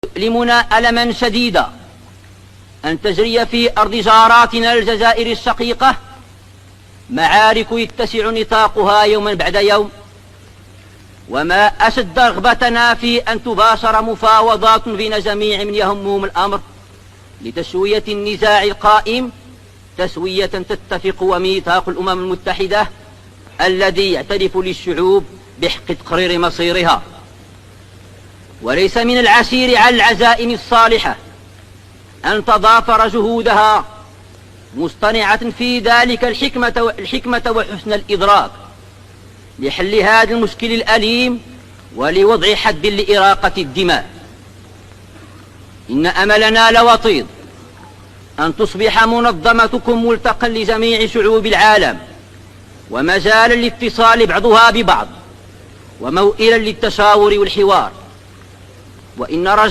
يؤلمنا ألما شديدا أن تجري في أرض جاراتنا الجزائر الشقيقة معارك يتسع نطاقها يوما بعد يوم، وما أشد رغبتنا في أن تباشر مفاوضات بين جميع من يهمهم الأمر لتسوية النزاع القائم تسوية تتفق وميثاق الأمم المتحدة الذي يعترف للشعوب بحق تقرير مصيرها. وليس من العسير على العزائم الصالحة أن تضافر جهودها مصطنعة في ذلك الحكمة وحسن الإدراك لحل هذا المشكل الأليم ولوضع حد لإراقة الدماء. إن أملنا لوطيد أن تصبح منظمتكم ملتقى لجميع شعوب العالم ومجالا للاتصال بعضها ببعض وموئلا للتشاور والحوار، وإن رجاء